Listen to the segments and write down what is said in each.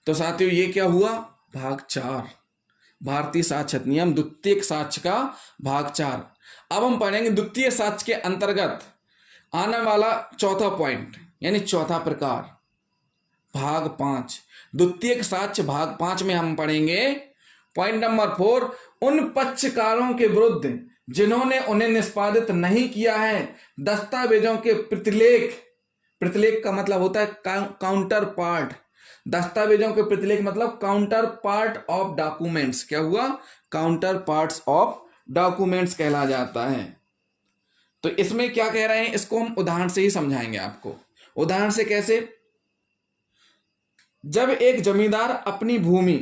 तो साथियों ये क्या हुआ, भाग 4, भारतीय साक्ष्य नियम द्वितीयक साक्ष्य का भाग 4। अब हम पढ़ेंगे द्वितीय साक्ष्य के अंतर्गत आने वाला चौथा पॉइंट, यानी चौथा प्रकार, भाग 5। द्वितीयक साक्ष्य भाग 5 में हम पढ़ेंगे पॉइंट नंबर 4, उन पक्षकारों के विरुद्ध जिन्होंने उन्हें निष्पादित नहीं किया है दस्तावेजों के प्रतिलेख, प्रतिलेख का मतलब होता है काउंटर पार्ट, दस्तावेजों के प्रतिलेख मतलब काउंटर पार्ट ऑफ डॉक्यूमेंट्स, क्या हुआ, काउंटर पार्ट्स ऑफ डॉक्यूमेंट्स कहला जाता है। तो इसमें क्या कह रहे हैं, इसको हम उदाहरण से ही समझाएंगे आपको। उदाहरण से कैसे, जब एक जमींदार अपनी भूमि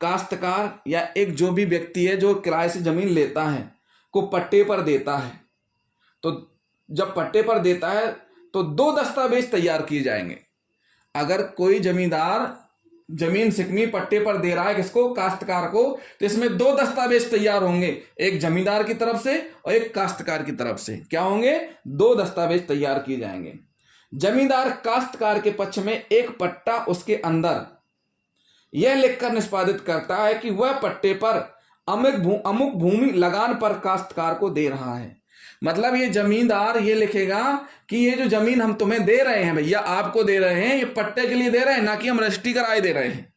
काश्तकार या एक जो भी व्यक्ति है जो किराए से जमीन लेता है को पट्टे पर देता है, तो जब पट्टे पर देता है तो 2 दस्तावेज तैयार किए जाएंगे। अगर कोई जमींदार जमीन सिकमी पट्टे पर दे रहा है किसको, काश्तकार को, तो इसमें 2 दस्तावेज तैयार होंगे, एक जमींदार की तरफ से और एक काश्तकार की तरफ से। क्या होंगे, 2 दस्तावेज तैयार किए जाएंगे। जमींदार काश्तकार के पक्ष में एक पट्टा उसके अंदर यह लिखकर निष्पादित करता है कि वह पट्टे पर अमुक भूमि लगान पर काश्तकार को दे रहा है। मतलब ये जमींदार ये लिखेगा कि ये जो जमीन हम तुम्हें दे रहे हैं भैया, आपको दे रहे हैं, ये पट्टे के लिए दे रहे हैं, ना कि हम रजिस्ट्री कराए दे रहे हैं।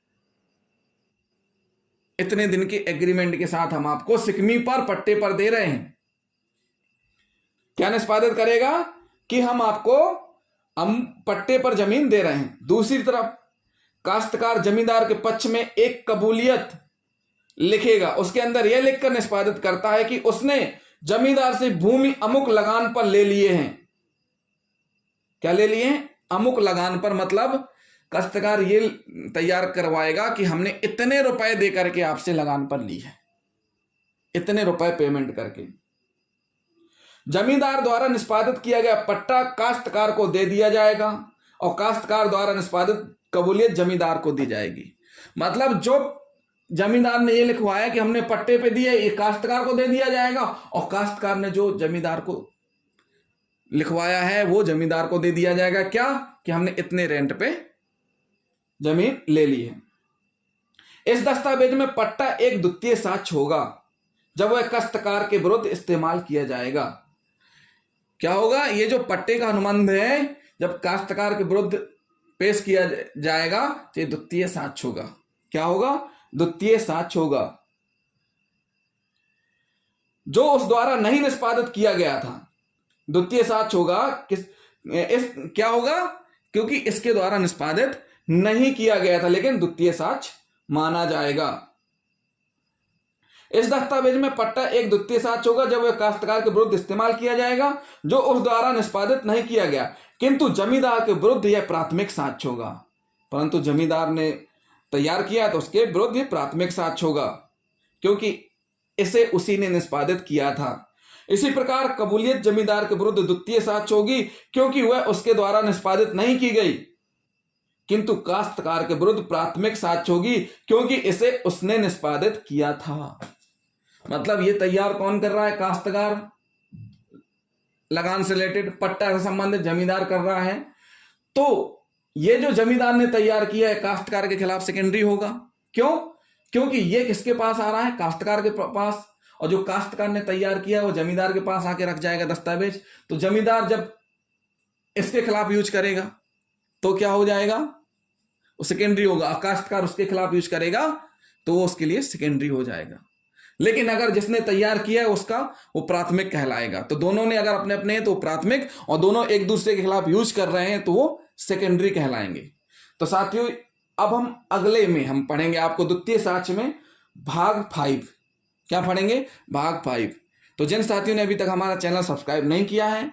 इतने दिन के एग्रीमेंट के साथ हम आपको सिकमी पर पट्टे पर दे रहे हैं। क्या निष्पादित करेगा कि हम आपको पट्टे पर जमीन दे रहे हैं। दूसरी तरफ काश्तकार जमींदार के पक्ष में एक कबूलियत लिखेगा, उसके अंदर यह लिखकर निष्पादित करता है कि उसने जमींदार से भूमि अमुक लगान पर ले लिए हैं। क्या ले लिए हैं, अमुक लगान पर, मतलब काश्तकार ये तैयार करवाएगा कि हमने इतने रुपए दे करके आपसे लगान पर ली है, इतने रुपए पेमेंट करके। जमींदार द्वारा निष्पादित किया गया पट्टा काश्तकार को दे दिया जाएगा और काश्तकार द्वारा निष्पादित कबूलियत जमींदार को दी जाएगी। मतलब जो जमींदार ने ये लिखवाया कि हमने पट्टे पे दिए, ये काश्तकार को दे दिया जाएगा और काश्तकार ने जो जमींदार को लिखवाया है वो जमींदार को दे दिया जाएगा। क्या, कि हमने इतने रेंट पे जमीन ले ली है। इस दस्तावेज में पट्टा एक द्वितीय साक्ष्य होगा जब वह काश्तकार के विरुद्ध इस्तेमाल किया जाएगा। क्या होगा, ये जो पट्टे का अनुबंध है जब काश्तकार के विरुद्ध पेश किया जाएगा तो ये द्वितीय साक्ष्य होगा। क्या होगा, द्वितीय साक्ष्य होगा जो उस द्वारा नहीं निष्पादित किया गया था। द्वितीय साक्ष्य होगा क्या होगा, क्योंकि इसके द्वारा निष्पादित नहीं किया गया था, लेकिन द्वितीय साक्ष्य माना जाएगा। इस दस्तावेज में पट्टा एक द्वितीय साक्ष्य होगा जब वह काश्तकार के विरुद्ध इस्तेमाल किया जाएगा जो उस द्वारा निष्पादित नहीं किया गया, किंतु जमींदार के विरुद्ध यह प्राथमिक साक्ष्य होगा। परंतु जमींदार ने तैयार किया तो उसके विरुद्ध यह प्राथमिक साक्ष्य होगा क्योंकि इसे उसी ने निष्पादित किया था। इसी प्रकार कबूलियत जमींदार के विरुद्ध द्वितीय साक्ष्य होगी क्योंकि वह उसके द्वारा निष्पादित नहीं की गई, किंतु काश्तकार के विरुद्ध प्राथमिक साक्ष्य होगी क्योंकि इसे उसने निष्पादित किया था। मतलब ये तैयार कौन कर रहा है, काश्तकार, लगान से रिलेटेड पट्टा से संबंधित जमींदार कर रहा है। तो ये जो जमींदार ने तैयार किया है काश्तकार के खिलाफ सेकेंडरी होगा। क्यों, क्योंकि ये किसके पास आ रहा है, काश्तकार के पास, और जो काश्तकार ने तैयार किया वो जमींदार के पास आके रख जाएगा दस्तावेज। तो जमींदार जब इसके खिलाफ यूज करेगा तो क्या हो जाएगा, वो सेकेंडरी होगा। काश्तकार उसके खिलाफ यूज करेगा तो वो उसके लिए सेकेंडरी हो जाएगा। लेकिन अगर जिसने तैयार किया है उसका वो प्राथमिक कहलाएगा। तो दोनों ने अगर अपने अपने हैं तो प्राथमिक, और दोनों एक दूसरे के खिलाफ यूज कर रहे हैं तो वो सेकेंडरी कहलाएंगे। तो साथियों अब हम अगले में हम पढ़ेंगे आपको द्वितीय साक्ष्य में भाग 5। क्या पढ़ेंगे, भाग 5। तो जिन साथियों ने अभी तक हमारा चैनल सब्सक्राइब नहीं किया है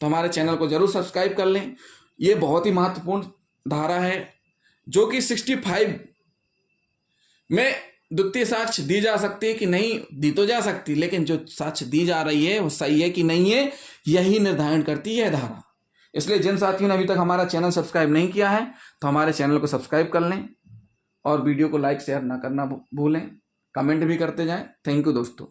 तो हमारे चैनल को जरूर सब्सक्राइब कर लें। ये बहुत ही महत्वपूर्ण धारा है जो कि 65 में द्वितीय साक्ष्य दी जा सकती है कि नहीं दी तो जा सकती, लेकिन जो साक्ष्य दी जा रही है वो सही है कि नहीं है यही निर्धारण करती है धारा। इसलिए जिन साथियों ने अभी तक हमारा चैनल सब्सक्राइब नहीं किया है तो हमारे चैनल को सब्सक्राइब कर लें और वीडियो को लाइक शेयर ना करना भूलें, कमेंट भी करते जाएं। थैंक यू दोस्तों।